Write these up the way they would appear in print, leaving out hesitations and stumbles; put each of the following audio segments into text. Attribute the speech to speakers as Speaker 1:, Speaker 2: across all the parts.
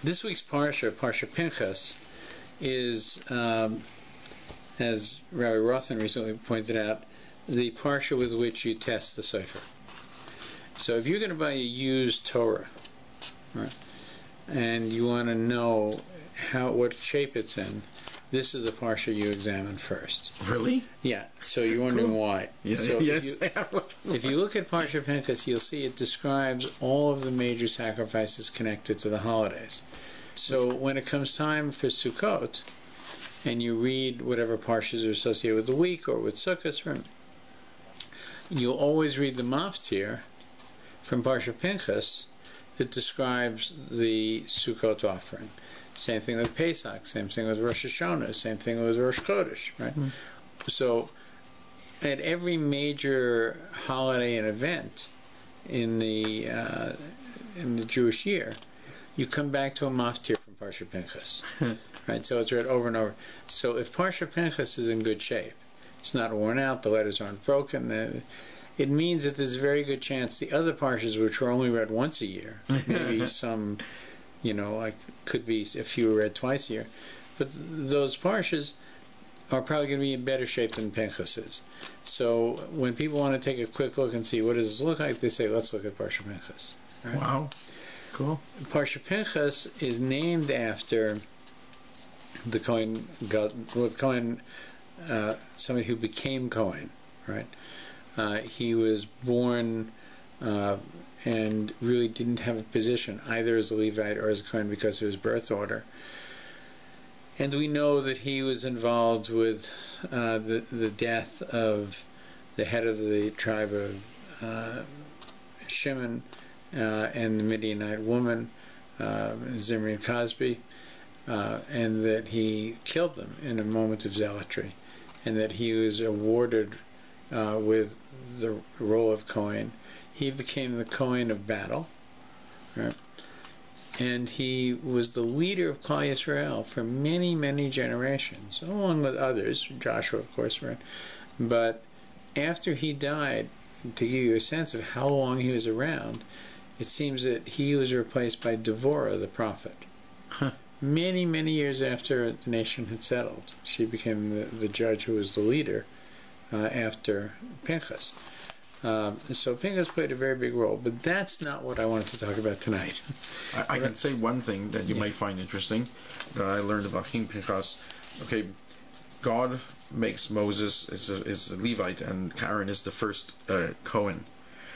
Speaker 1: This week's Parsha Pinchas, is, as Rabbi Rothman recently pointed out, the Parsha with which you test the Sefer. So if you're going to buy a used Torah, right, and you want to know what shape it's in, this is the Parsha you examine first.
Speaker 2: Really?
Speaker 1: Yeah. So you're wondering why.
Speaker 2: Yeah,
Speaker 1: so
Speaker 2: yes.
Speaker 1: If you look at Parsha Pinchas, you'll see it describes all of the major sacrifices connected to the holidays. So when it comes time for Sukkot, and you read whatever parshas are associated with the week or with Sukkot, you'll always read the Maftir from Parsha Pinchas that describes the Sukkot offering. Same thing with Pesach, same thing with Rosh Hashanah, same thing with Rosh Chodesh, right? Mm. So at every major holiday and event in the Jewish year, you come back to a maftir from Parsha Pinchas, right? So it's read over and over. So if Parsha Pinchas is in good shape, it's not worn out, the letters aren't broken, it means that there's a very good chance the other parshas, which were only read once a year, maybe some, like could be a few read twice a year, but those parshas are probably going to be in better shape than Pinchas is. So when people want to take a quick look and see what does this look like, they say, let's look at Parsha Pinchas. Right?
Speaker 2: Wow. Cool.
Speaker 1: Parsha Pinchas is named after the Kohen, somebody who became Kohen, right? He was born and really didn't have a position either as a Levite or as a Kohen because of his birth order. And we know that he was involved with the death of the head of the tribe of Shimon and the Midianite woman, Zimri and Cosby, and that he killed them in a moment of zealotry, and that he was awarded with the role of Kohen. He became the Kohen of battle, right? And he was the leader of Klal Yisrael for many, many generations, along with others, Joshua, of course, right? But after he died, to give you a sense of how long he was around, it seems that he was replaced by Devorah, the prophet.
Speaker 2: Huh.
Speaker 1: Many, many years after the nation had settled. She became the judge who was the leader after Pinchas. So Pinchas played a very big role, but that's not what I wanted to talk about tonight.
Speaker 2: I can say one thing that you might find interesting that I learned about King Pinchas. Okay, God makes Moses is a Levite, and Aaron is the first Cohen.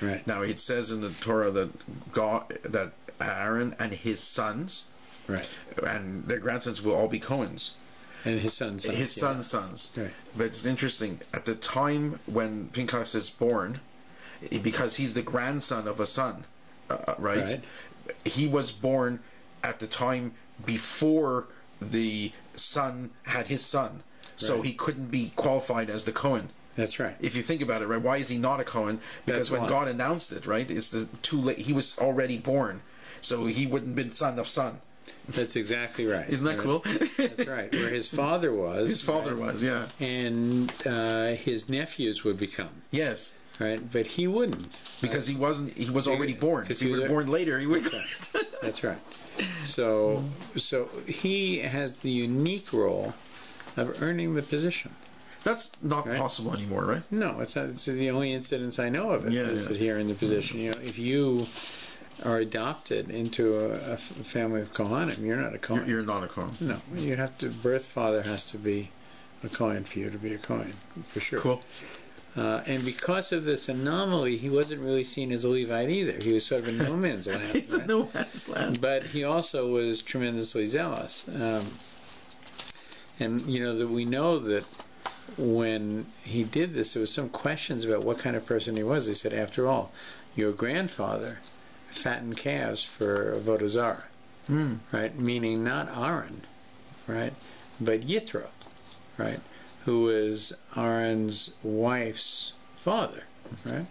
Speaker 1: Right.
Speaker 2: Now it says in the Torah that Aaron and his sons,
Speaker 1: right,
Speaker 2: and their grandsons will all be Cohens.
Speaker 1: And his sons.
Speaker 2: His sons.
Speaker 1: Right.
Speaker 2: But it's interesting, at the time when Pinchas is born, because he's the grandson of a son, right? He was born at the time before the son had his son. So he couldn't be qualified as the Cohen.
Speaker 1: That's right.
Speaker 2: If you think about it, right? Why is he not a Cohen? Because when God announced it, right, it's too late. He was already born, so he wouldn't have been son of son.
Speaker 1: That's exactly right.
Speaker 2: Isn't that cool?
Speaker 1: That's right. Where his father was.
Speaker 2: His father was, yeah.
Speaker 1: And his nephews would become.
Speaker 2: Yes.
Speaker 1: Right, but he wouldn't.
Speaker 2: Because he wasn't. He was already born. If he was born later, he would.
Speaker 1: That's right. So he has the unique role of earning the position.
Speaker 2: That's not possible anymore, right?
Speaker 1: No, it's not. It's the only incidents I know of it. Is that here in the position. If you are adopted into a family of Kohanim, you're not a Kohen.
Speaker 2: You're not a Kohen.
Speaker 1: No, you have to. Birth father has to be a Kohen for you to be a Kohen, for sure.
Speaker 2: Cool.
Speaker 1: And because of this anomaly, he wasn't really seen as a Levite either. He was sort of a no man's land.
Speaker 2: It's a no man's land.
Speaker 1: But he also was tremendously zealous. And that we know that when he did this, there was some questions about what kind of person he was. They said, after all, your grandfather fattened calves for Avodah Zarah, right? Meaning not Aaron, right? But Yitro, right? Who was Aaron's wife's father, right?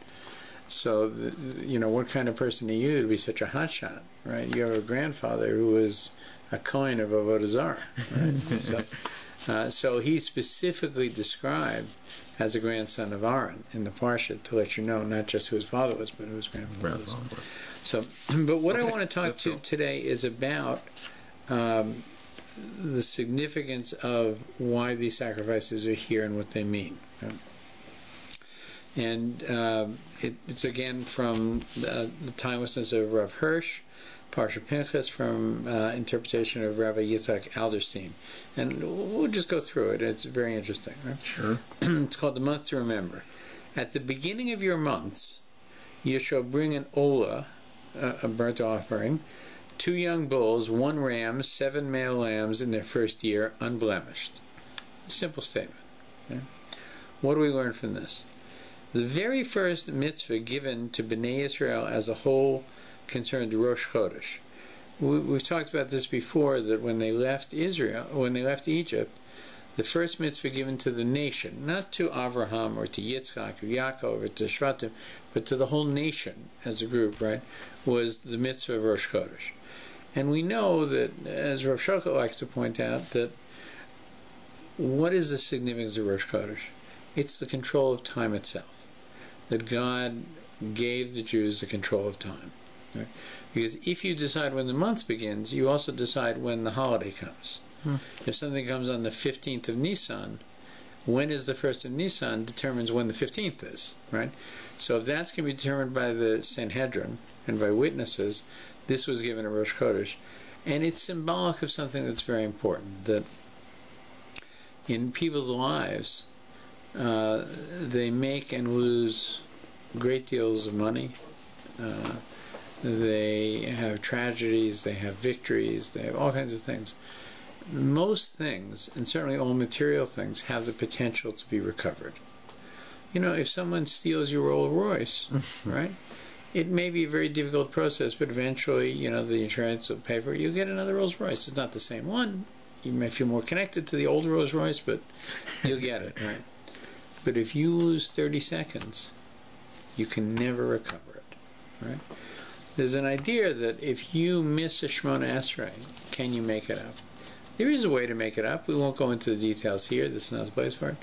Speaker 1: So, what kind of person are you to be such a hotshot, right? You have a grandfather who was a Kohen of Avodah Zarah, right? So he's specifically described as a grandson of Aaron in the Parsha to let you know not just who his father was, but who his grandfather was. So, but what I want to talk to today is about the significance of why these sacrifices are here and what they mean. And it's again from the timelessness of Rav Hirsch, Parsha Pinchas, from interpretation of Rabbi Yitzhak Alderstein. And we'll just go through it. It's very interesting. Right?
Speaker 2: Sure.
Speaker 1: It's called the month to remember. At the beginning of your months, you shall bring an olah, a burnt offering, 2 young bulls, 1 ram, 7 male lambs in their first year, unblemished. Simple statement. Okay? What do we learn from this? The very first mitzvah given to Bnei Israel as a whole concerned Rosh Chodesh. We've talked about this before, that when they left Egypt, the first mitzvah given to the nation, not to Avraham or to Yitzchak or Yaakov or to Shvatim, but to the whole nation as a group, right, was the mitzvah of Rosh Chodesh. And we know that, as Rav Shokot likes to point out, that what is the significance of Rosh Chodesh? It's the control of time itself. That God gave the Jews the control of time. Right? Because if you decide when the month begins, you also decide when the holiday comes. If something comes on the 15th of Nisan, when is the 1st of Nisan determines when the 15th is, right? So if that's going to be determined by the Sanhedrin and by witnesses, this was given a Rosh Chodesh. And it's symbolic of something that's very important, that in people's lives, they make and lose great deals of money. They have tragedies, they have victories, they have all kinds of things. Most things, and certainly all material things, have the potential to be recovered. You know, if someone steals your Rolls Royce, right, it may be a very difficult process, but eventually, you know, the insurance will pay for it. You'll get another Rolls Royce. It's not the same one. You may feel more connected to the old Rolls Royce, but you'll get it, right? But if you lose 30 seconds, you can never recover it, right? There's an idea that if you miss a Shemona Esrei, can you make it up? There is a way to make it up. We won't go into the details here. This is not the place for it.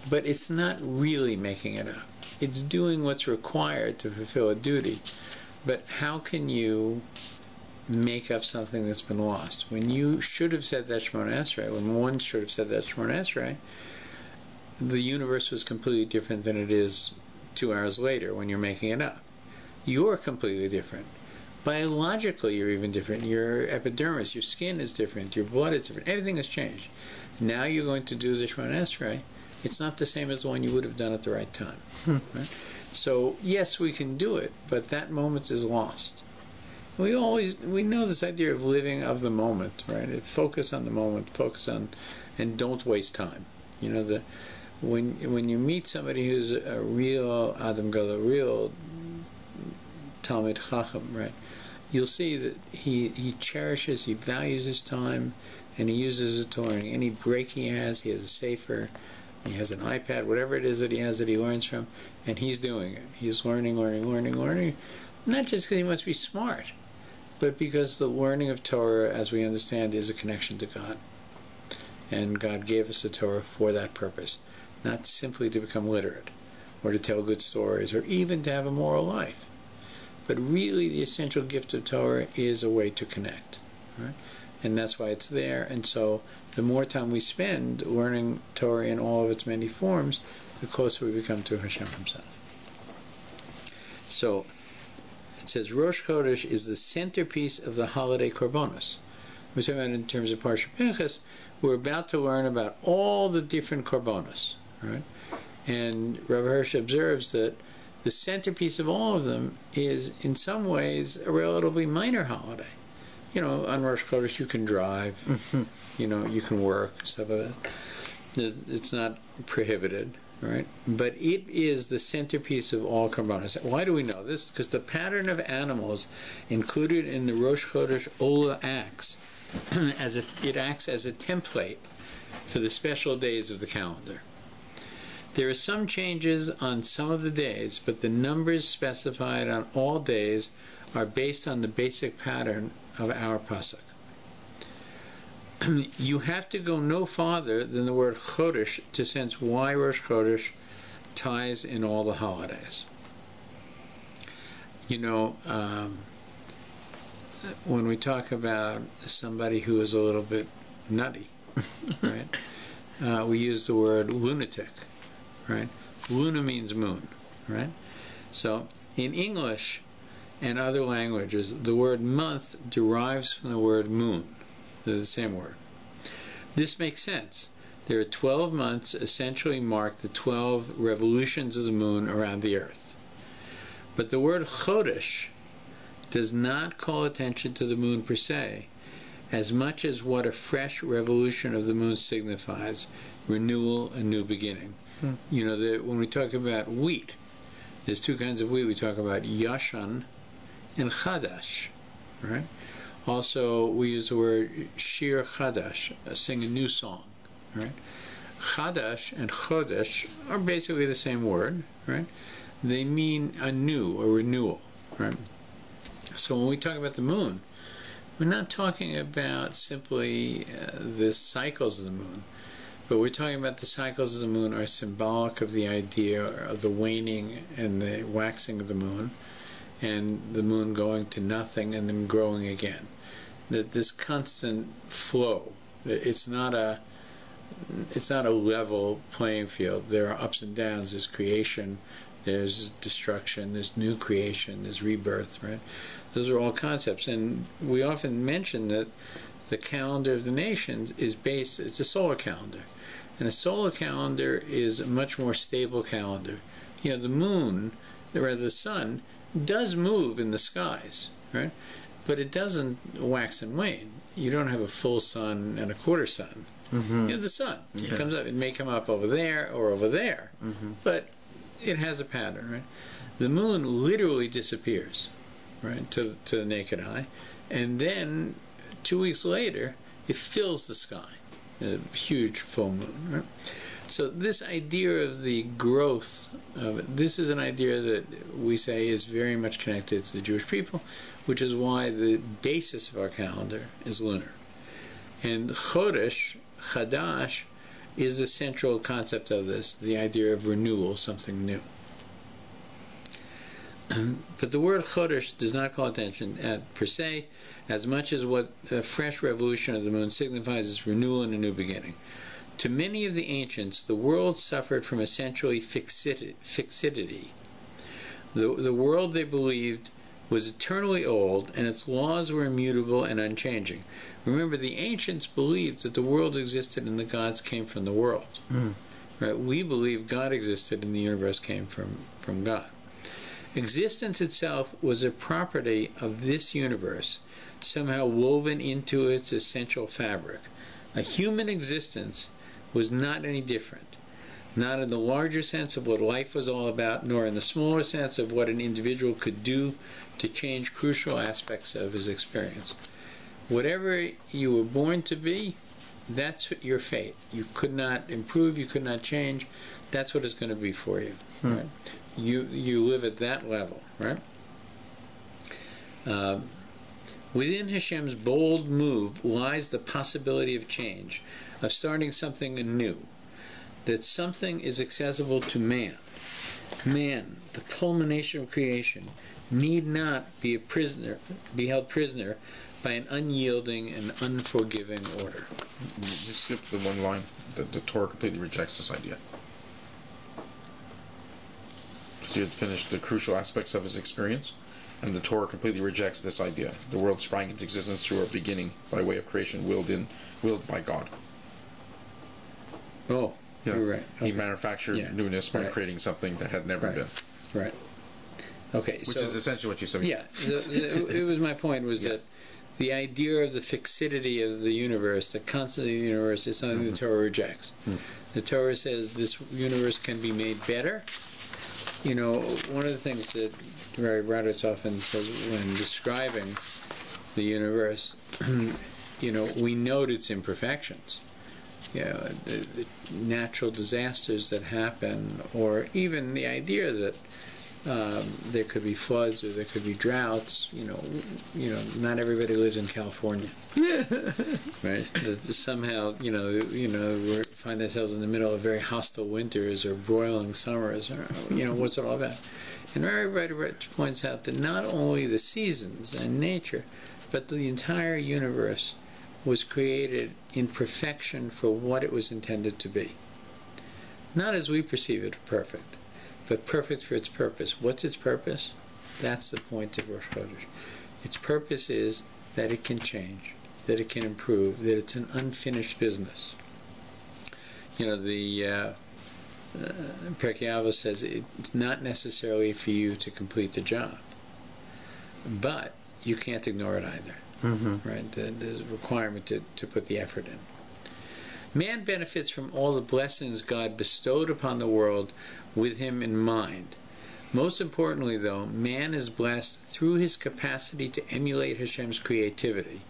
Speaker 1: But it's not really making it up. It's doing what's required to fulfill a duty. But how can you make up something that's been lost? When you should have said that Shemona Esrei, when one should have said that Shemona Esrei, the universe was completely different than it is 2 hours later when you're making it up. You're completely different. Biologically, you're even different. Your epidermis, your skin is different. Your blood is different. Everything has changed. Now you're going to do the Shemona Esrei. It's not the same as the one you would have done at the right time. Right? So, yes, we can do it, but that moment is lost. We know this idea of living of the moment, right? Focus on the moment, focus on, and don't waste time. You know, when you meet somebody who's a real Adam Gadol, a real Talmid Chacham, right? You'll see that he cherishes, he values his time, and he uses it to learn. Any break he has a sefer, he has an iPad, whatever it is that he has that he learns from, and he's doing it. He's learning, not just because he must be smart, but because the learning of Torah, as we understand, is a connection to God. And God gave us the Torah for that purpose, not simply to become literate, or to tell good stories, or even to have a moral life. But really, the essential gift of Torah is a way to connect, right? And that's why it's there. And so, the more time we spend learning Torah in all of its many forms, the closer we become to Hashem Himself. So, it says Rosh Chodesh is the centerpiece of the holiday Korbanos. We're talking about in terms of Parsha Pinchas. We're about to learn about all the different Korbanos, right? And Rabbi Hirsch observes that the centerpiece of all of them is, in some ways, a relatively minor holiday. You know, on Rosh Chodesh you can drive, you know, you can work, stuff like that. It's not prohibited, right? But it is the centerpiece of all Korbanos. Why do we know this? Because the pattern of animals included in the Rosh Chodesh Olah acts, it acts as a template for the special days of the calendar. There are some changes on some of the days, but the numbers specified on all days are based on the basic pattern of our pasuk. You have to go no farther than the word Chodesh to sense why Rosh Chodesh ties in all the holidays. You know, when we talk about somebody who is a little bit nutty, right? We use the word lunatic, right? Luna means moon, right? So in English and other languages, the word month derives from the word moon. They're the same word. This makes sense. There are 12 months, essentially mark the 12 revolutions of the moon around the earth. But the word chodesh does not call attention to the moon per se, as much as what a fresh revolution of the moon signifies: renewal, a new beginning. You know, when we talk about wheat, there's two kinds of wheat. We talk about yashan and chadash, right? Also, we use the word shir chadash, sing a new song, right? Chadash and chodesh are basically the same word, right? They mean a renewal, right? So when we talk about the moon, we're not talking about simply the cycles of the moon, but we're talking about the cycles of the moon are symbolic of the idea of the waning and the waxing of the moon, and the moon going to nothing and then growing again. That this constant flow, it's not a level playing field. There are ups and downs. There's creation, there's destruction, there's new creation, there's rebirth, right? Those are all concepts, and we often mention that the calendar of the nations is based, it's a solar calendar, and a solar calendar is a much more stable calendar. You know, the moon, or rather the sun, does move in the skies, right? But it doesn't wax and wane. You don't have a full sun and a quarter sun. You have the sun. It comes up. It may come up over there or over there, but it has a pattern, right? The moon literally disappears, right, to the naked eye, and then 2 weeks later it fills the sky, a huge full moon, right? So this idea of the growth of it, this is an idea that we say is very much connected to the Jewish people, which is why the basis of our calendar is lunar. And Chodesh, Chadash, is the central concept of this, the idea of renewal, something new. But the word Chodesh does not call attention per se, as much as what a fresh revolution of the moon signifies is renewal and a new beginning. To many of the ancients, the world suffered from essentially fixity. The world, they believed, was eternally old, and its laws were immutable and unchanging. Remember, the ancients believed that the world existed and the gods came from the world. Right? We believe God existed and the universe came from God. Existence itself was a property of this universe, somehow woven into its essential fabric. A human existence was not any different, not in the larger sense of what life was all about, nor in the smaller sense of what an individual could do to change crucial aspects of his experience. Whatever you were born to be, that's your fate. You could not improve, you could not change. That's what it's going to be for you. Right? You live at that level, right? Within Hashem's bold move lies the possibility of change, of starting something anew, that something is accessible to man. Man, the culmination of creation, need not be held prisoner by an unyielding and unforgiving order.
Speaker 2: You skipped the one line. The Torah completely rejects this idea. So you had finished the crucial aspects of his experience, and the Torah completely rejects this idea. The world sprang into existence through a beginning by way of creation willed by God.
Speaker 1: Oh, yeah. You're right. Okay.
Speaker 2: He manufactured newness by creating something that had never been.
Speaker 1: Right. Okay.
Speaker 2: Which is essentially what you said.
Speaker 1: Yeah. It was my point was that the idea of the fixity of the universe, the constancy of the universe, is something the Torah rejects. The Torah says this universe can be made better. You know, one of the things that Rabbi Raditz often says when describing the universe, you know, we note its imperfections. You know, the natural disasters that happen, or even the idea that there could be floods or there could be droughts. You know, not everybody lives in California, right? That somehow, we find ourselves in the middle of very hostile winters or broiling summers. Or, what's it all about? And everybody points out that not only the seasons and nature, but the entire universe was created in perfection for what it was intended to be. Not as we perceive it, perfect, but perfect for its purpose. What's its purpose? That's the point of Rosh Chodesh. Its purpose is that it can change, that it can improve, that it's an unfinished business. You know, the Pirkei Avos says it's not necessarily for you to complete the job, but you can't ignore it either. Right? There's a requirement to put the effort in. Man benefits from all the blessings God bestowed upon the world with him in mind. Most importantly, though, man is blessed through his capacity to emulate Hashem's creativity.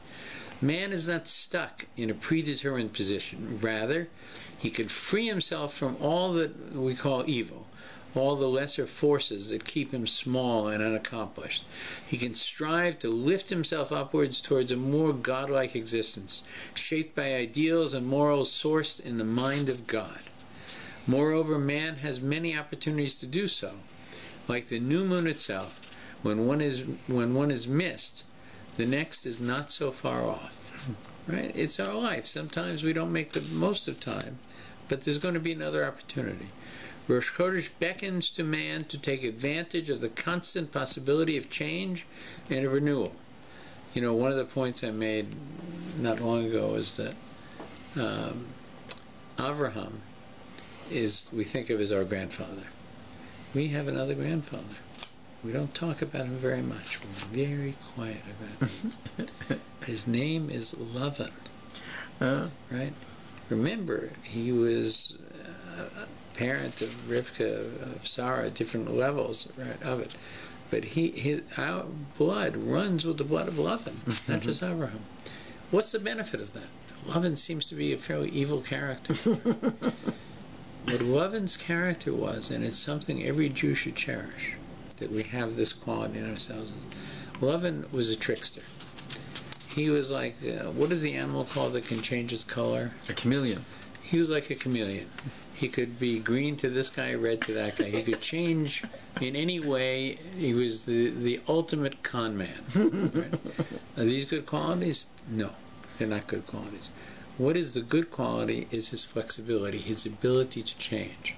Speaker 1: Man is not stuck in a predetermined position. Rather, he can free himself from all that we call evil, all the lesser forces that keep him small and unaccomplished. He can strive to lift himself upwards towards a more godlike existence, shaped by ideals and morals sourced in the mind of God. Moreover, man has many opportunities to do so. Like the new moon itself, when one is missed, the next is not so far off. Right? It's our life. Sometimes we don't make the most of time, but there's going to be another opportunity. Rosh Chodesh beckons to man to take advantage of the constant possibility of change and of renewal. You know, one of the points I made not long ago is that Avraham we think of as our grandfather. We have another grandfather. We don't talk about him very much. We're very quiet about him. His name is Lavan. Right? Remember, he was a parent of Rivka, of Sarah, at different levels, right, of it. But our blood runs with the blood of Lavan, not just Abraham. What's the benefit of that? Lavan seems to be a fairly evil character. What Lavan's character was, and it's something every Jew should cherish, that we have this quality in ourselves. Lavan was a trickster. He was like, what is the animal called that can change its color?
Speaker 2: A chameleon.
Speaker 1: He was like a chameleon. He could be green to this guy, red to that guy. He could change in any way. He was the ultimate con man. Right? Are these good qualities? No, they're not good qualities. What is the good quality is his flexibility, his ability to change.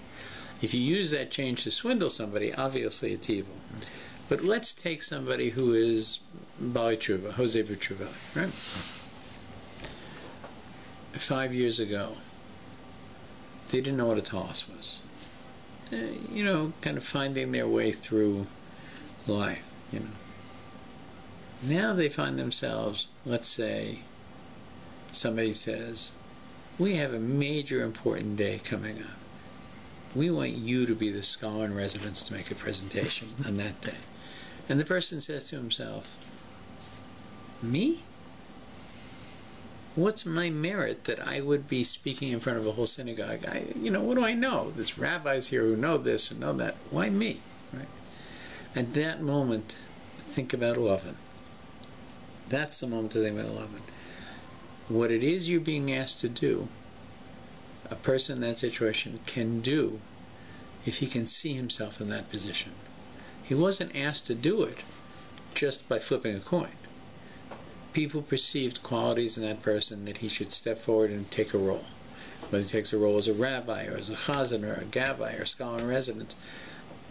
Speaker 1: If you use that change to swindle somebody, obviously it's evil. But let's take somebody who is Bali Tshuva, Jose Vitruvelli, right? 5 years ago, they didn't know what a tallis was. Kind of finding their way through life, Now they find themselves, let's say, somebody says, we have a major important day coming up. We want you to be the scholar in residence to make a presentation on that day. And the person says to himself, me? What's my merit that I would be speaking in front of a whole synagogue? What do I know? There's rabbis here who know this and know that. Why me? Right? At that moment, think about Lavan. That's the moment to think about Lavan. What it is you're being asked to do, a person in that situation can do if he can see himself in that position. He wasn't asked to do it just by flipping a coin. People perceived qualities in that person that he should step forward and take a role. Whether he takes a role as a rabbi or as a chazan or a gabbai or a scholar in residence,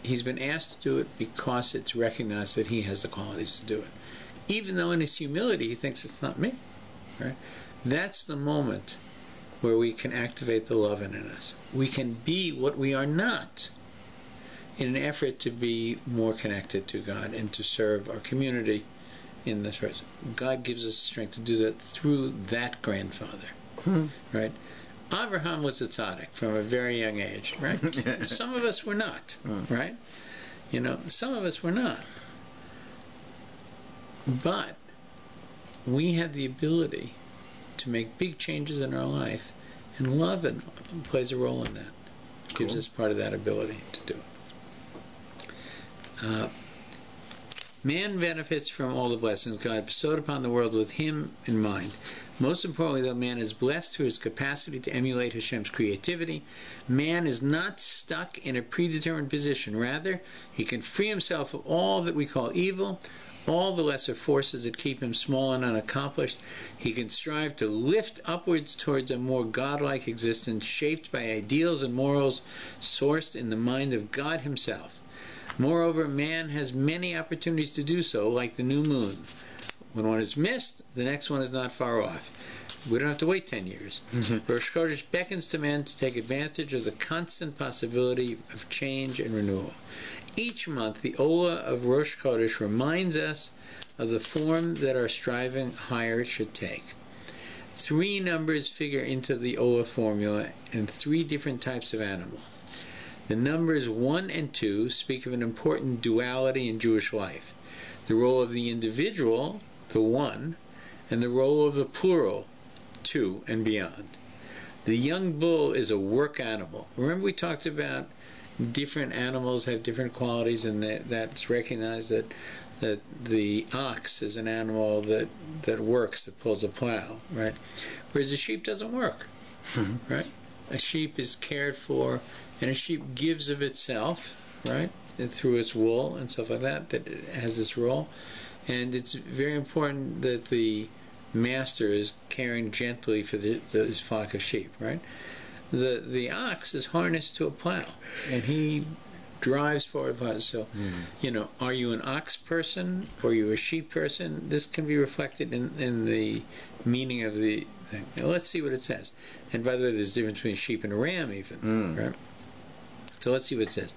Speaker 1: he's been asked to do it because it's recognized that he has the qualities to do it. Even though in his humility he thinks it's not me. Right? That's the moment where we can activate the love in us. We can be what we are not in an effort to be more connected to God and to serve our community in this person. God gives us the strength to do that through that grandfather. Right? Avraham was a tzaddik from a very young age, right? Some of us were not, right? Some of us were not. But we have the ability to make big changes in our life, and love plays a role in that. Cool. Gives us part of that ability to do it. Man benefits from all the blessings God bestowed upon the world with him in mind. Most importantly, though, man is blessed through his capacity to emulate Hashem's creativity. Man is not stuck in a predetermined position. Rather, he can free himself of all that we call evil, all the lesser forces that keep him small and unaccomplished, he can strive to lift upwards towards a more godlike existence shaped by ideals and morals sourced in the mind of God himself. Moreover, man has many opportunities to do so, like the new moon. When one is missed, the next one is not far off. We don't have to wait 10 years. Rosh Chodesh beckons to men to take advantage of the constant possibility of change and renewal. Each month, the Ola of Rosh Chodesh reminds us of the form that our striving higher should take. 3 numbers figure into the Ola formula and 3 different types of animal. The numbers 1 and 2 speak of an important duality in Jewish life. The role of the individual, the one, and the role of the plural, 2 and beyond. The young bull is a work animal. Remember we talked about different animals have different qualities, and that's recognized that the ox is an animal that works, that pulls a plow, right? Whereas a sheep doesn't work, right? A sheep is cared for, and a sheep gives of itself, right? And through its wool and stuff like that it has this role. And it's very important that the master is caring gently for his flock of sheep, right? The ox is harnessed to a plow, and he drives forward. So, are you an ox person or are you a sheep person? This can be reflected in the meaning of the thing. Now, let's see what it says. And by the way, there's a difference between a sheep and a ram even, right? So let's see what it says.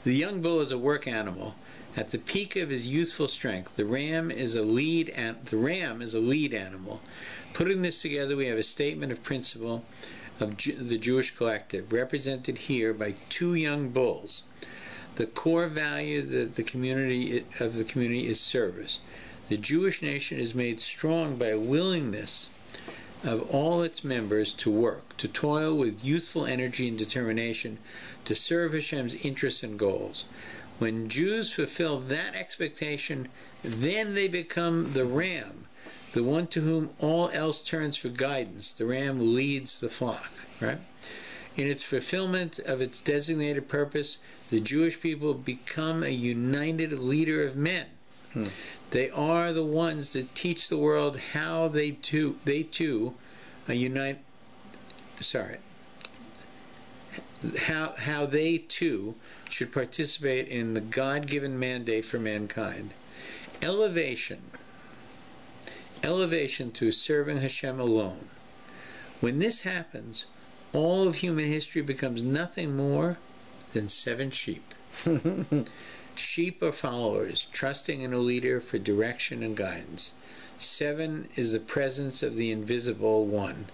Speaker 1: The young bull is a work animal. At the peak of his youthful strength, the ram is a lead animal. Putting this together, we have a statement of principle of the Jewish collective, represented here by 2 young bulls. The core value of the community is service. The Jewish nation is made strong by a willingness of all its members to work, to toil with youthful energy and determination, to serve Hashem's interests and goals. When Jews fulfill that expectation, then they become the ram, the one to whom all else turns for guidance. The ram leads the flock, right? In its fulfillment of its designated purpose, the Jewish people become a united leader of men. They are the ones that teach the world how they too should participate in the God-given mandate for mankind. Elevation to serving Hashem alone. When this happens, all of human history becomes nothing more than 7 sheep. Sheep are followers, trusting in a leader for direction and guidance. 7 is the presence of the invisible one,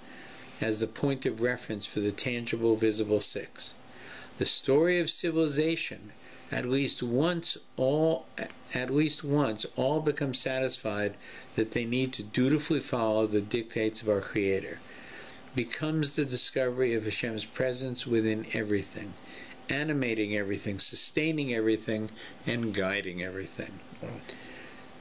Speaker 1: as the point of reference for the tangible, visible 6. The story of civilization, at least once all become satisfied that they need to dutifully follow the dictates of our Creator, becomes the discovery of Hashem's presence within everything, animating everything, sustaining everything, and guiding everything.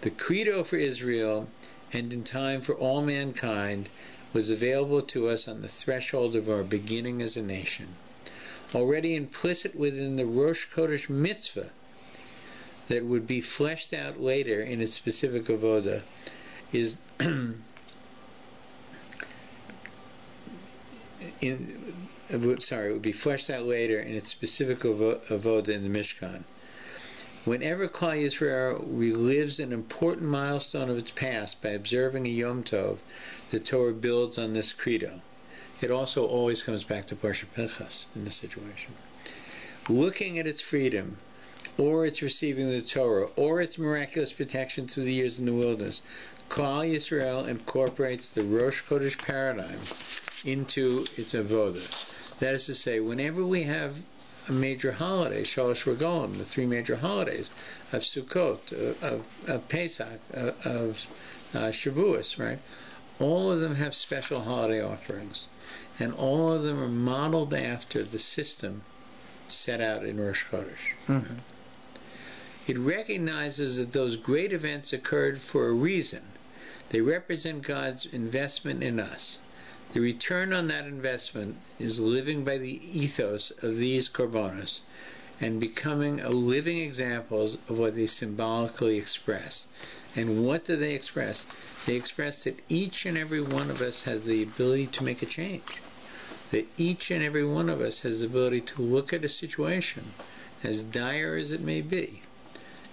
Speaker 1: The credo for Israel, and in time for all mankind, was available to us on the threshold of our beginning as a nation. Already implicit within the Rosh Chodesh mitzvah that would be fleshed out later in its specific avoda is it would be fleshed out later in its specific avoda in the Mishkan. Whenever Klal Yisrael relives an important milestone of its past by observing a Yom Tov, the Torah builds on this credo. It also always comes back to Parshat Pinchas in this situation. Looking at its freedom, or its receiving the Torah, or its miraculous protection through the years in the wilderness, Klal Yisrael incorporates the Rosh Chodesh paradigm into its avodah. That is to say, whenever we have a major holiday, Shalosh Regalim, the 3 major holidays of Sukkot, of Pesach, of Shavuos, right? All of them have special holiday offerings, and all of them are modeled after the system set out in Rosh Chodesh. Mm-hmm. It recognizes that those great events occurred for a reason. They represent God's investment in us. The return on that investment is living by the ethos of these korbanos and becoming a living example of what they symbolically express. And what do they express? They express that each and every one of us has the ability to make a change. That each and every one of us has the ability to look at a situation, as dire as it may be,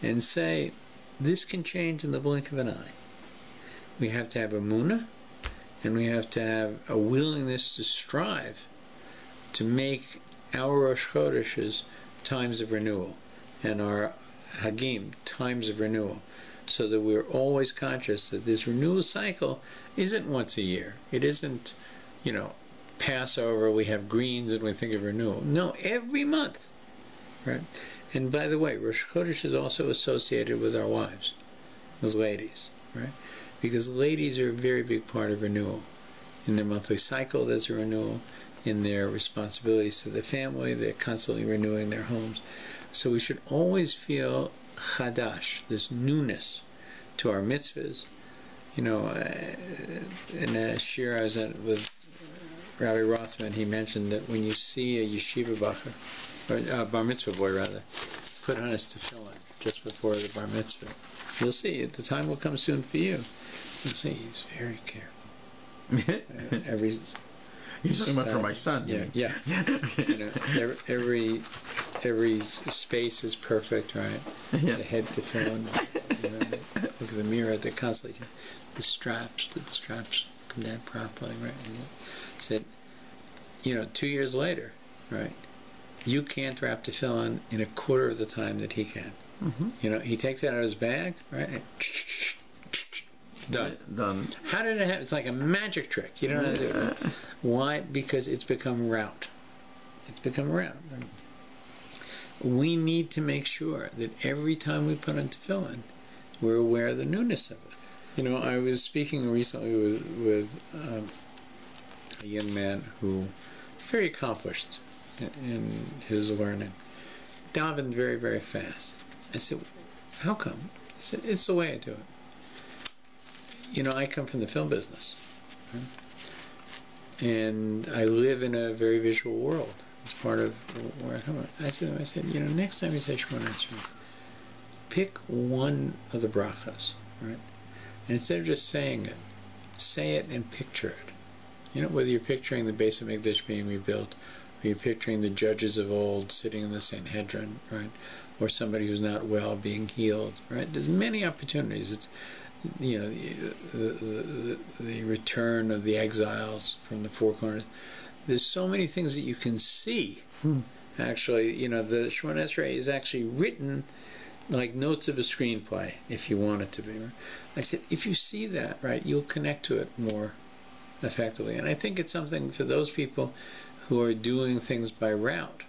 Speaker 1: and say, this can change in the blink of an eye. We have to have emunah, and we have to have a willingness to strive to make our Rosh Chodeshes times of renewal, and our Hagim times of renewal, so that we're always conscious that this renewal cycle isn't once a year. It isn't, Passover, we have greens and we think of renewal. No, every month, right? And by the way, Rosh Chodesh is also associated with our wives, with ladies, right? Because ladies are a very big part of renewal. In their monthly cycle, there's a renewal. In their responsibilities to the family, they're constantly renewing their homes. So we should always feel chadash, this newness to our mitzvahs. In a shir I was at with Rabbi Rothman, he mentioned that when you see a yeshiva bacher, or a bar mitzvah boy rather, put on his tefillin just before the bar mitzvah, you'll see, the time will come soon for you. You'll see he's very careful.
Speaker 2: You're talking about for my son.
Speaker 1: Yeah. Every space is perfect, right?
Speaker 2: Yeah.
Speaker 1: The head to phone. Look at the mirror. They're constantly the straps. Did the straps come down properly, right? Said, 2 years later, right? You can't wrap the tefillin in a quarter of the time that he can. Mm-hmm. He takes it out of his bag, right? And done. How did it happen? It's like a magic trick. You don't know how to do it. Why? Because it's become route. We need to make sure that every time we put on tefillin, we're aware of the newness of it. I was speaking recently with a young man who very accomplished in his learning, davened very, very fast. I said, how come? He said, it's the way I do it. I come from the film business, right? And I live in a very visual world. It's part of where I come from. I said, next time you say Shemona Esrei, pick one of the brachas, right? And instead of just saying it, say it and picture it. Whether you're picturing the base of Mikdash being rebuilt, or you're picturing the judges of old sitting in the Sanhedrin, right? Or somebody who's not well being healed, right? There's many opportunities. It's the return of the exiles from the four corners. There's so many things that you can see. Actually, the Shemona Esrei is actually written like notes of a screenplay, if you want it to be. Right? I said, if you see that, right, you'll connect to it more effectively. And I think it's something for those people who are doing things by route,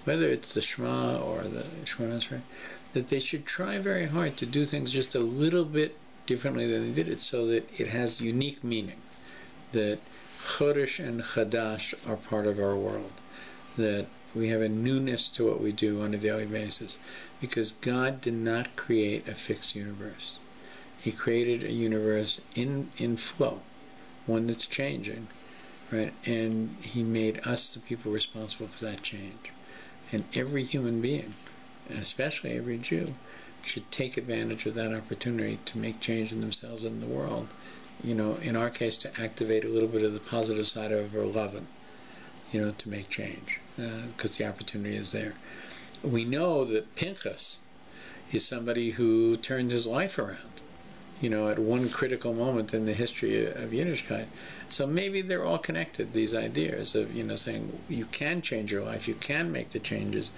Speaker 1: whether it's the Shema or the Shemona Esrei, that they should try very hard to do things just a little bit differently than they did it, so that it has unique meaning, that Chodesh and Chadash are part of our world, that we have a newness to what we do on a daily basis, because God did not create a fixed universe. He created a universe in flow, one that's changing, right? And He made us the people responsible for that change. And every human being, and especially every Jew, should take advantage of that opportunity to make change in themselves and in the world. In our case, to activate a little bit of the positive side of our loving, to make change, because the opportunity is there. We know that Pinchas is somebody who turned his life around, at one critical moment in the history of Yiddishkeit. So maybe they're all connected, these ideas of, saying you can change your life, you can make the changes,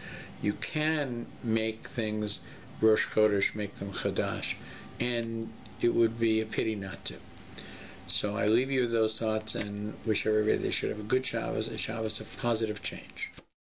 Speaker 1: you can make things Rosh Chodesh, make them Chadash, and it would be a pity not to. So I leave you with those thoughts and wish everybody they should have a good Shabbos, a Shabbos of positive change.